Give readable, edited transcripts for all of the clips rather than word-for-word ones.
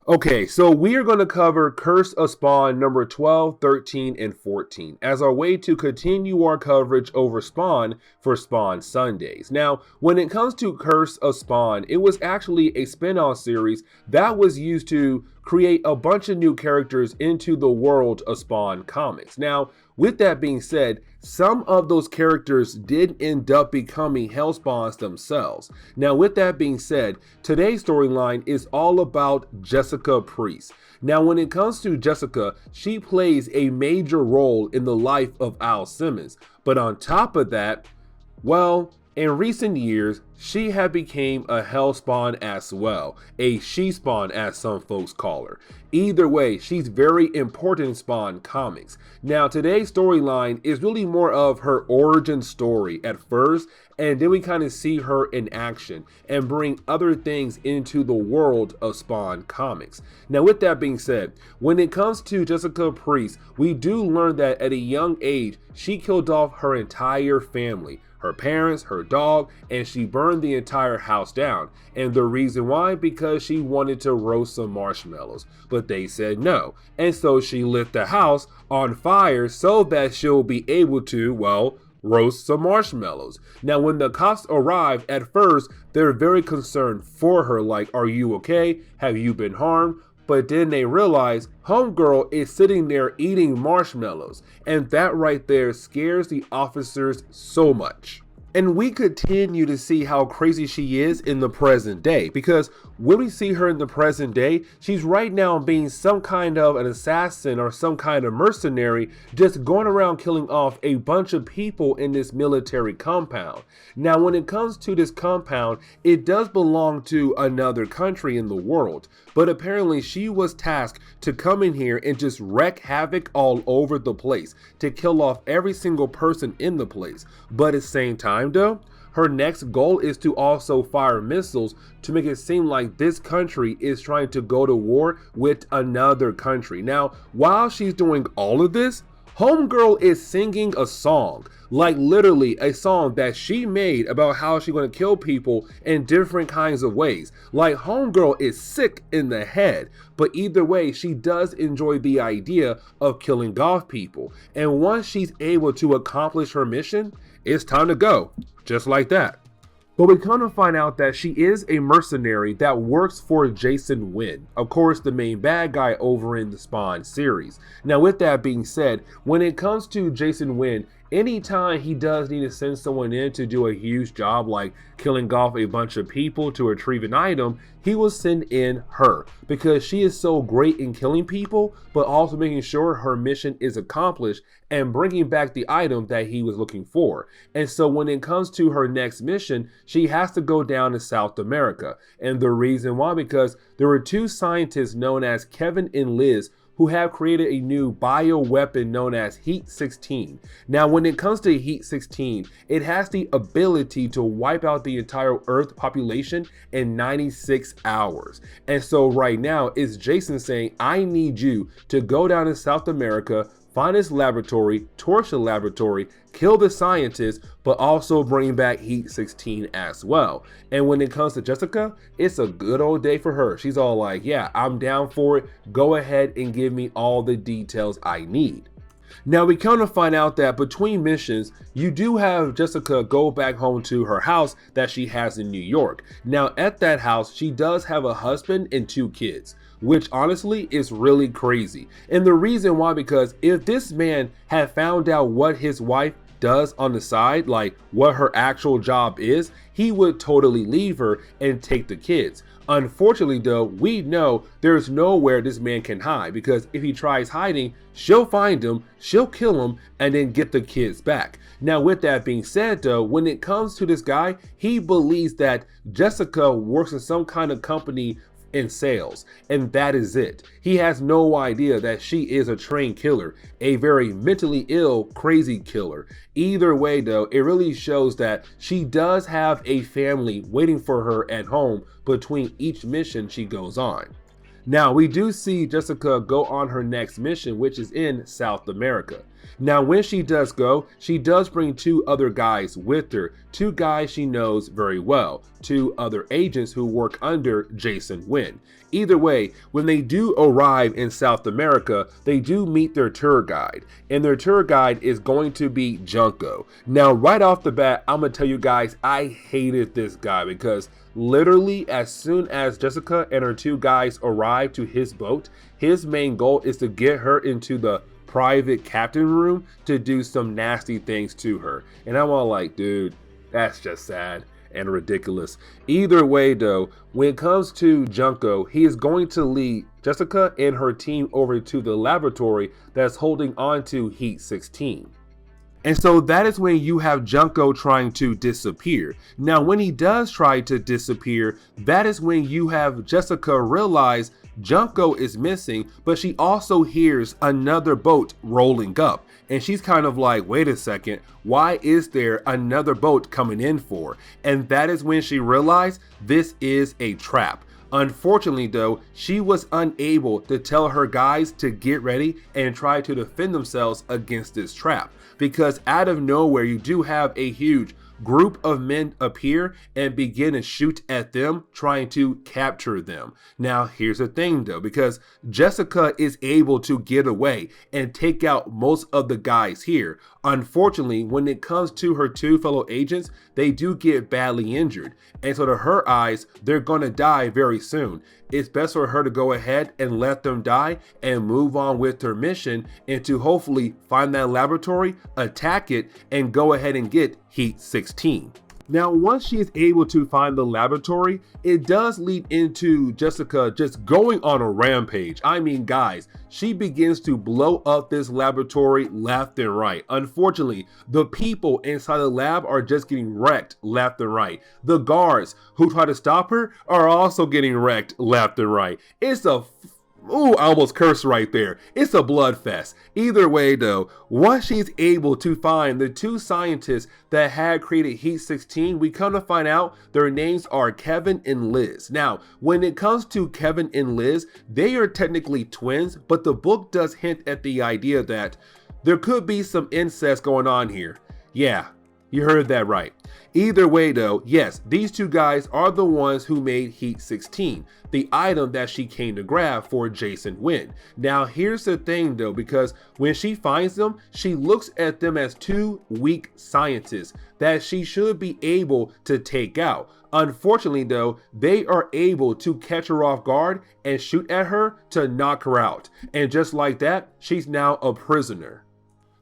Okay, so we are going to cover Curse of Spawn number 12, 13, and 14 as our way to continue our coverage over Spawn for Spawn Sundays. Now, when it comes to Curse of Spawn, it was actually a spin-off series that was used to create a bunch of new characters into the world of Spawn comics. Now, with that being said, some of those characters did end up becoming hellspawns themselves. Now, with that being said, today's storyline is all about Jessica Priest. Now, when it comes to Jessica, she plays a major role in the life of Al Simmons. But on top of that, well, in recent years, she had became a hellspawn as well, a she-spawn as some folks call her. Either way, she's very important in Spawn comics. Now, today's storyline is really more of her origin story at first, and then we kind of see her in action and bring other things into the world of Spawn comics. Now, with that being said, when it comes to Jessica Priest, we do learn that at a young age, she killed off her entire family. Her parents, her dog, and she burned the entire house down. And the reason why? Because she wanted to roast some marshmallows, but they said no. And so she lit the house on fire so that she'll be able to, well, roast some marshmallows. Now, when the cops arrive, at first, they're very concerned for her, like, are you okay? Have you been harmed? But then they realize homegirl is sitting there eating marshmallows, and that right there scares the officers so much. And we continue to see how crazy she is in the present day, because when we see her in the present day, she's right now being some kind of an assassin or some kind of mercenary, just going around killing off a bunch of people in this military compound. Now, when it comes to this compound, it does belong to another country in the world, but apparently she was tasked to come in here and just wreak havoc all over the place, to kill off every single person in the place. But at the same time though, her next goal is to also fire missiles to make it seem like this country is trying to go to war with another country. Now, while she's doing all of this, homegirl is singing a song, like literally a song that she made about how she's going to kill people in different kinds of ways. Like, homegirl is sick in the head, but either way, she does enjoy the idea of killing off people. And once she's able to accomplish her mission, it's time to go, just like that. But we come to find out that she is a mercenary that works for Jason Wynn, of course the main bad guy over in the Spawn series. Now, with that being said, when it comes to Jason Wynn, anytime he does need to send someone in to do a huge job like killing off a bunch of people to retrieve an item, he will send in her because she is so great in killing people, but also making sure her mission is accomplished and bringing back the item that he was looking for. And so when it comes to her next mission, she has to go down to South America. And the reason why, because there were two scientists known as Kevin and Liz who have created a new bioweapon known as Heat 16. Now, when it comes to Heat 16, it has the ability to wipe out the entire Earth population in 96 hours. And so right now, it's Jason saying, I need you to go down to South America, find this laboratory, torch the laboratory, kill the scientists, but also bring back Heat 16 as well. And when it comes to Jessica, it's a good old day for her. She's all like, yeah, I'm down for it. Go ahead and give me all the details I need. Now, we come to find out that between missions, you do have Jessica go back home to her house that she has in New York. Now, at that house, she does have a husband and two kids, which honestly is really crazy. And the reason why, because if this man had found out what his wife does on the side, like what her actual job is, he would totally leave her and take the kids. Unfortunately though, we know there's nowhere this man can hide, because if he tries hiding, she'll find him, she'll kill him, and then get the kids back. Now, with that being said though, when it comes to this guy, he believes that Jessica works in some kind of company in sales, and that is it. He has no idea that she is a trained killer, a very mentally ill, crazy killer. Either way though, it really shows that she does have a family waiting for her at home between each mission she goes on. Now, we do see Jessica go on her next mission, which is in South America. Now, when she does go, she does bring two other guys with her, two guys she knows very well, two other agents who work under Jason Wynn. Either way, when they do arrive in South America, they do meet their tour guide, and their tour guide is going to be Junko. Now, right off the bat, I'm gonna tell you guys, I hated this guy because literally as soon as Jessica and her two guys arrive to his boat, his main goal is to get her into the private captain room to do some nasty things to her. And I'm all like, dude, that's just sad and ridiculous. Either way though, when it comes to Junko, he is going to lead Jessica and her team over to the laboratory that's holding on to Heat 16. And so that is when you have Junko trying to disappear. Now, when he does try to disappear, that is when you have Jessica realize Junko is missing, but she also hears another boat rolling up. And she's kind of like, wait a second, why is there another boat coming in for? And that is when she realized this is a trap. Unfortunately though, she was unable to tell her guys to get ready and try to defend themselves against this trap, because out of nowhere you do have a huge group of men appear and begin to shoot at them, trying to capture them. Now here's the thing though, because Jessica is able to get away and take out most of the guys here. Unfortunately, when it comes to her two fellow agents, they do get badly injured, and so to her eyes, they're gonna die very soon. It's best for her to go ahead and let them die and move on with her mission, and to hopefully find that laboratory, attack it, and go ahead and get Heat 16. Now, once she is able to find the laboratory, it does lead into Jessica just going on a rampage. I mean, guys, she begins to blow up this laboratory left and right. Unfortunately, the people inside the lab are just getting wrecked left and right. The guards who try to stop her are also getting wrecked left and right. It's a ooh, I almost cursed right there. It's a blood fest. Either way though, once she's able to find the two scientists that had created Heat 16, we come to find out their names are Kevin and Liz. Now, when it comes to Kevin and Liz, they are technically twins, but the book does hint at the idea that there could be some incest going on here. Yeah, you heard that right. Either way though, yes, these two guys are the ones who made Heat 16, the item that she came to grab for Jason Wynn. Now here's the thing though, because when she finds them, she looks at them as two weak scientists that she should be able to take out. Unfortunately though, they are able to catch her off guard and shoot at her to knock her out. And just like that, she's now a prisoner.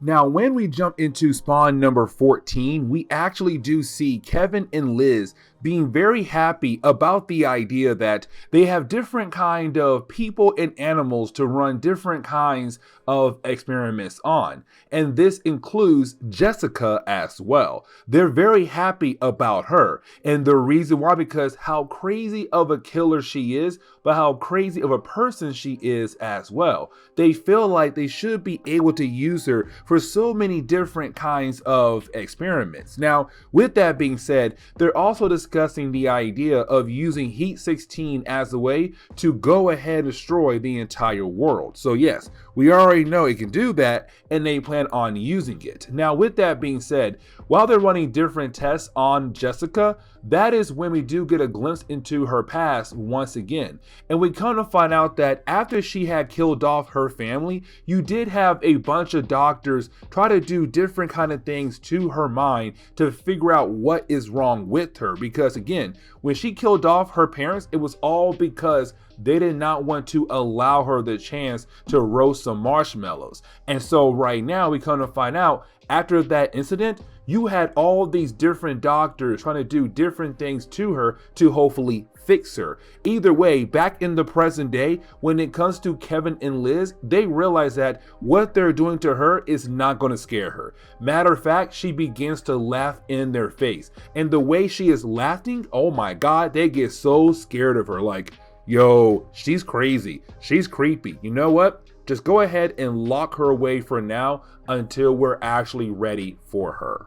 Now, when we jump into spawn number 14, we actually do see Kevin and Liz being very happy about the idea that they have different kind of people and animals to run different kinds of experiments on. And this includes Jessica as well. They're very happy about her. And the reason why, because how crazy of a killer she is, but how crazy of a person she is as well. They feel like they should be able to use her for so many different kinds of experiments. Now, with that being said, they're also discussing the idea of using Heat 16 as a way to go ahead and destroy the entire world. So yes, we already know it can do that, and they plan on using it. Now, with that being said, while they're running different tests on Jessica, that is when we do get a glimpse into her past once again. And we come to find out that after she had killed off her family, you did have a bunch of doctors try to do different kind of things to her mind to figure out what is wrong with her. Because again, when she killed off her parents, it was all because they did not want to allow her the chance to roast some marshmallows. And so right now we come to find out, after that incident, you had all these different doctors trying to do different things to her to hopefully fix her. Either way, back in the present day, when it comes to Kevin and Liz, they realize that what they're doing to her is not going to scare her. Matter of fact, she begins to laugh in their face. And the way she is laughing, oh my God, they get so scared of her. Like, yo, she's crazy. She's creepy. You know what? Just go ahead and lock her away for now until we're actually ready for her.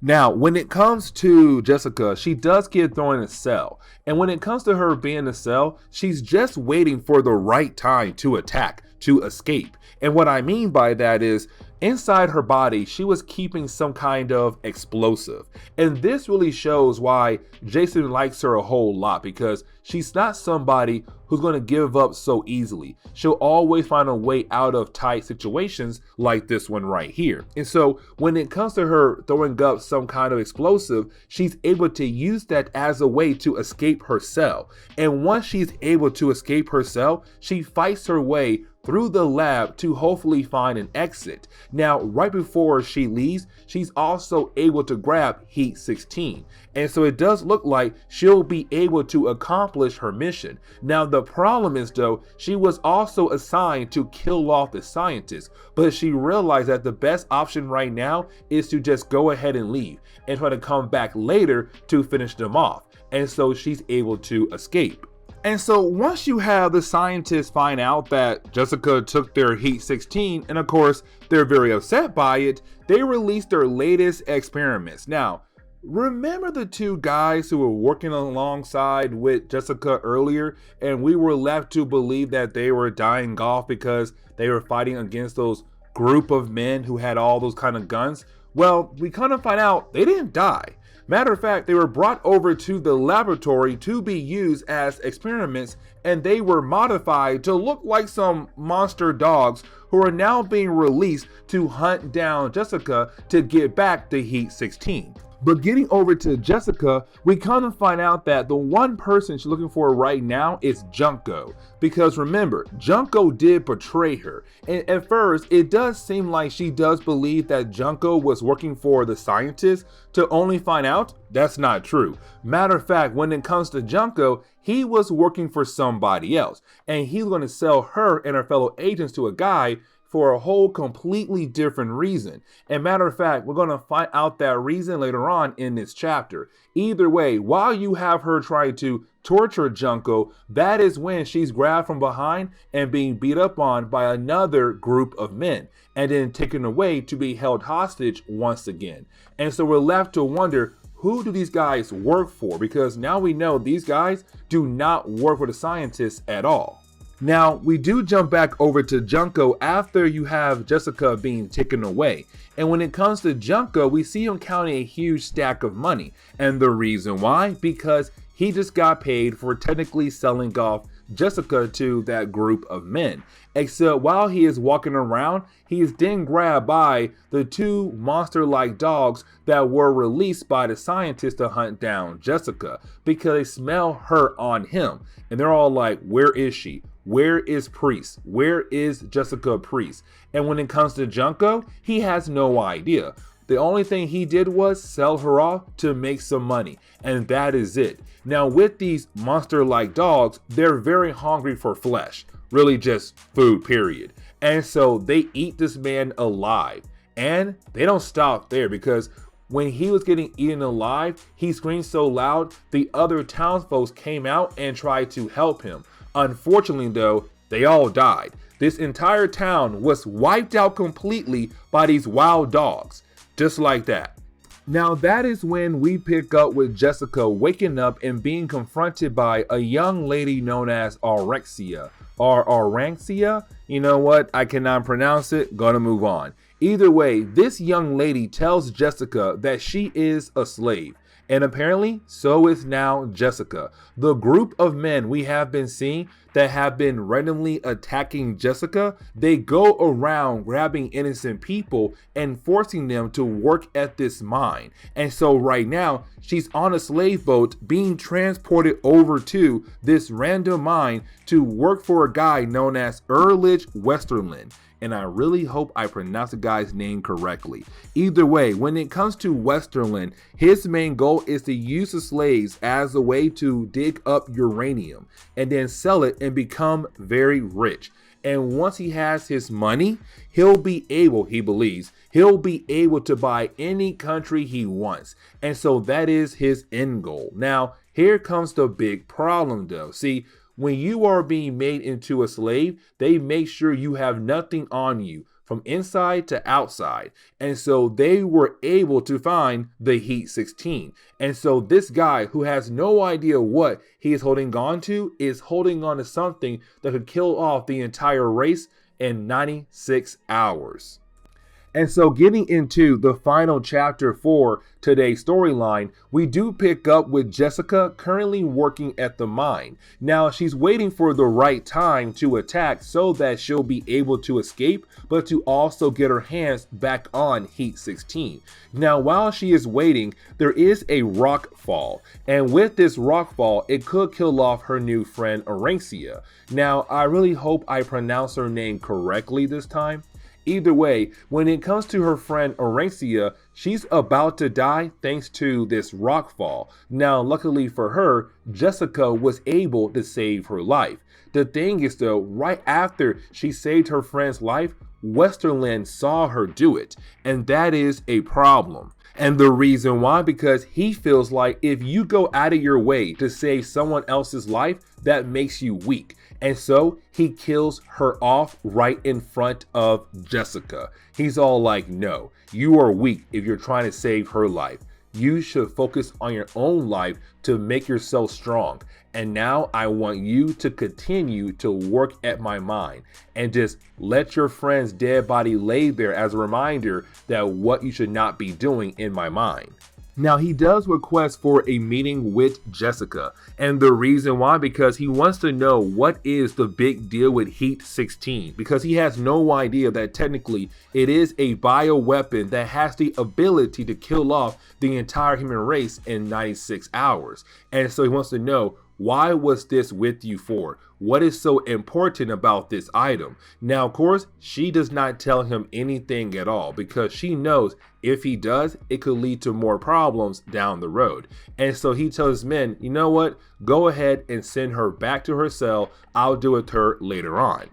Now, when it comes to Jessica, she does get thrown in a cell. And when it comes to her being in a cell, she's just waiting for the right time to attack, to escape. And what I mean by that is, inside her body, she was keeping some kind of explosive. And this really shows why Jason likes her a whole lot, because she's not somebody who's going to give up so easily. She'll always find a way out of tight situations like this one right here. And so when it comes to her throwing up some kind of explosive, she's able to use that as a way to escape her cell. And once she's able to escape her cell, she fights her way through the lab to hopefully find an exit. Now, right before she leaves, she's also able to grab Heat 16. And so it does look like she'll be able to accomplish her mission. Now, the problem is though, she was also assigned to kill off the scientists, but she realized that the best option right now is to just go ahead and leave and try to come back later to finish them off. And so she's able to escape. And so once you have the scientists find out that Jessica took their Heat 16, and of course they're very upset by it, they release their latest experiments. Now, remember the two guys who were working alongside with Jessica earlier, and we were left to believe that they were dying off because they were fighting against those group of men who had all those kind of guns? Well, we kind of find out they didn't die. Matter of fact, they were brought over to the laboratory to be used as experiments, and they were modified to look like some monster dogs who are now being released to hunt down Jessica to get back the Heat 16. But getting over to Jessica, we kind of find out that the one person she's looking for right now is Junko. Because remember, Junko did betray her. And at first, it does seem like she does believe that Junko was working for the scientists, to only find out that's not true. Matter of fact, when it comes to Junko, he was working for somebody else. And he's going to sell her and her fellow agents to a guy for a whole completely different reason. And matter of fact, we're going to find out that reason later on in this chapter. Either way, while you have her trying to torture Junko, that is when she's grabbed from behind and being beat up on by another group of men, and then taken away to be held hostage once again. And so we're left to wonder, who do these guys work for? Because now we know these guys do not work for the scientists at all. Now, we do jump back over to Junko after you have Jessica being taken away. And when it comes to Junko, we see him counting a huge stack of money. And the reason why? Because he just got paid for technically selling off Jessica to that group of men. Except while he is walking around, he is then grabbed by the two monster-like dogs that were released by the scientists to hunt down Jessica, because they smell her on him. And they're all like, where is she? Where is Priest? Where is Jessica Priest? And when it comes to Junko, he has no idea. The only thing he did was sell her off to make some money, and that is it. Now with these monster-like dogs, they're very hungry for flesh, really just food, period. And so they eat this man alive, and they don't stop there, because when he was getting eaten alive, he screamed so loud, the other townsfolk came out and tried to help him. Unfortunately though, they all died. This entire town was wiped out completely by these wild dogs, just like that. Now that is when we pick up with Jessica waking up and being confronted by a young lady known as Aurexia, or Aranxia. You know what, I cannot pronounce it, gonna move on. Either way, this young lady tells Jessica that she is a slave. And apparently, so is now Jessica. The group of men we have been seeing that have been randomly attacking Jessica, they go around grabbing innocent people and forcing them to work at this mine. And so right now, she's on a slave boat being transported over to this random mine to work for a guy known as Westerland. And I really hope I pronounced the guy's name correctly. Either way, when it comes to Westerland, his main goal is to use the slaves as a way to dig up uranium and then sell it and become very rich. And once he has his money, he'll be able, he believes, he'll be able to buy any country he wants. And so that is his end goal. Now, here comes the big problem though. See, when you are being made into a slave, they make sure you have nothing on you. from inside to outside. And so they were able to find the Heat 16. And so this guy who has no idea what he is holding on to is holding on to something that could kill off the entire race in 96 hours. And so getting into the final chapter for today's storyline, we do pick up with Jessica currently working at the mine. Now she's waiting for the right time to attack so that she'll be able to escape, but to also get her hands back on Heat 16. Now while she is waiting, there is a rock fall, and with this rock fall, it could kill off her new friend Arancia. Now I really hope I pronounce her name correctly this time. Either way, when it comes to her friend Arancia, she's about to die thanks to this rock fall. Now, luckily for her, Jessica was able to save her life. The thing is though, right after she saved her friend's life, Westerland saw her do it, and that is a problem. And the reason why, because he feels like if you go out of your way to save someone else's life, that makes you weak. And so he kills her off right in front of Jessica. He's all like, no, you are weak if you're trying to save her life. You should focus on your own life to make yourself strong. And now I want you to continue to work at my mine and just let your friend's dead body lay there as a reminder that what you should not be doing in my mine. Now he does request for a meeting with Jessica, and the reason why, because he wants to know what is the big deal with Heat 16, because he has no idea that technically it is a bioweapon that has the ability to kill off the entire human race in 96 hours. And so he wants to know, why was this with you for? What is so important about this item? Now, of course, she does not tell him anything at all because she knows if he does, it could lead to more problems down the road. And so he tells his men, you know what? Go ahead and send her back to her cell. I'll deal with her later on.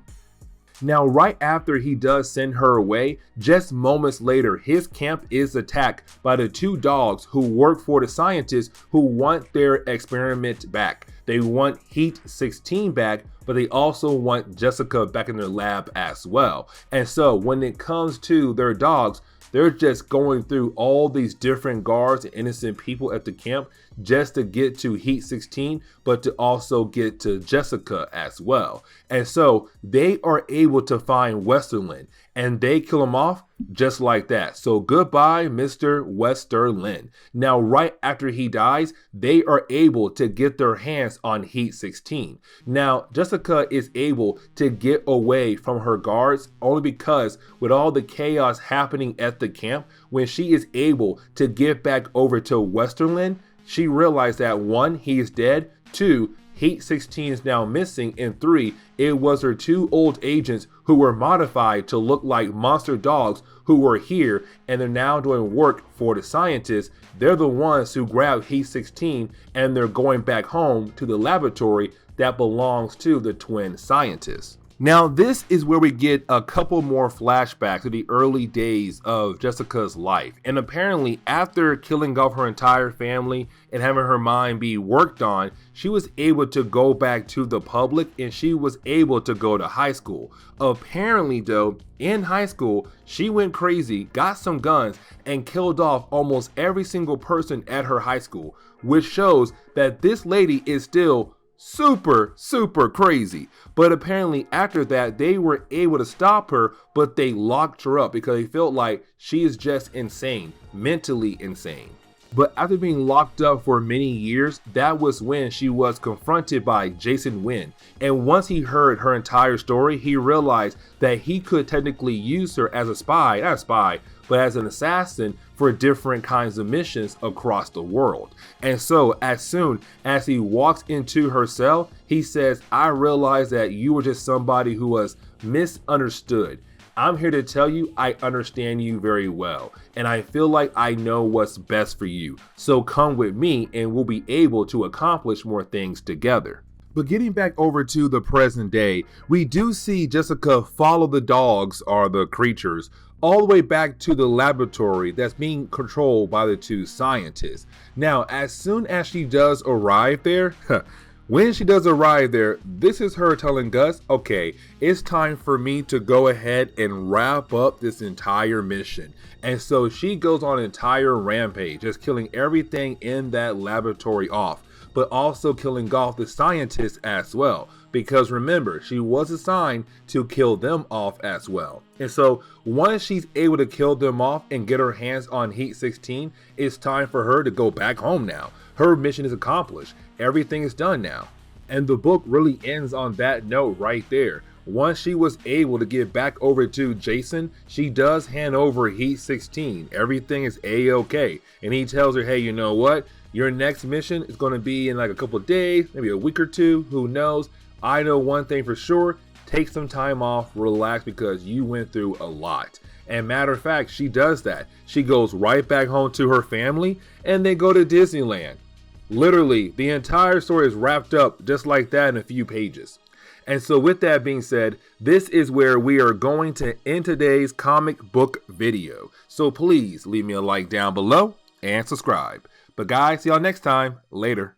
Now, right after he does send her away, just moments later, his camp is attacked by the two dogs who work for the scientists who want their experiment back. They want Heat 16 back, but they also want Jessica back in their lab as well. And so when it comes to their dogs, they're just going through all these different guards and innocent people at the camp just to get to Heat 16, but to also get to Jessica as well. And so they are able to find Westerland and they kill him off just like that. So goodbye, Mr. Westerland. Now, right after he dies, they are able to get their hands on Heat 16. Now, Jessica is able to get away from her guards only because with all the chaos happening at the camp, when she is able to get back over to Westerland, she realized that 1, he is dead, 2, Heat 16 is now missing, and 3, it was her 2 old agents who were modified to look like monster dogs who were here, and they're now doing work for the scientists. They're the ones who grabbed Heat 16 and they're going back home to the laboratory that belongs to the twin scientists. Now, this is where we get a couple more flashbacks to the early days of Jessica's life. And apparently, after killing off her entire family and having her mind be worked on, she was able to go back to the public and she was able to go to high school. Apparently, though, in high school, she went crazy, got some guns, and killed off almost every single person at her high school, which shows that this lady is still super crazy. But apparently after that, they were able to stop her, but they locked her up because they felt like she is just insane, mentally insane. But after being locked up for many years, that was when she was confronted by Jason Wynn. And once he heard her entire story, he realized that he could technically use her as a spy, not a spy, but as an assassin for different kinds of missions across the world. And so as soon as he walks into her cell, he says, I realize that you were just somebody who was misunderstood. I'm here to tell you I understand you very well, and I feel like I know what's best for you. So come with me and we'll be able to accomplish more things together. But getting back over to the present day, we do see Jessica follow the dogs, or the creatures, all the way back to the laboratory that's being controlled by the two scientists. Now, as soon as she does arrive there, When she does arrive there, this is her telling Gus, okay, it's time for me to go ahead and wrap up this entire mission. And so she goes on an entire rampage, just killing everything in that laboratory off, but also killing off the scientists as well. Because remember, she was assigned to kill them off as well. And so once she's able to kill them off and get her hands on Heat 16, it's time for her to go back home now. Her mission is accomplished. Everything is done now. And the book really ends on that note right there. Once she was able to get back over to Jason, she does hand over Heat 16. Everything is A-okay. And he tells her, hey, you know what? Your next mission is going to be in like a couple of days, maybe a week or two, who knows? I know one thing for sure, take some time off, relax, because you went through a lot. And matter of fact, she does that. She goes right back home to her family and they go to Disneyland. Literally, the entire story is wrapped up just like that in a few pages. And so with that being said, this is where we are going to end today's comic book video. So please leave me a like down below and subscribe. But guys, see y'all next time. Later.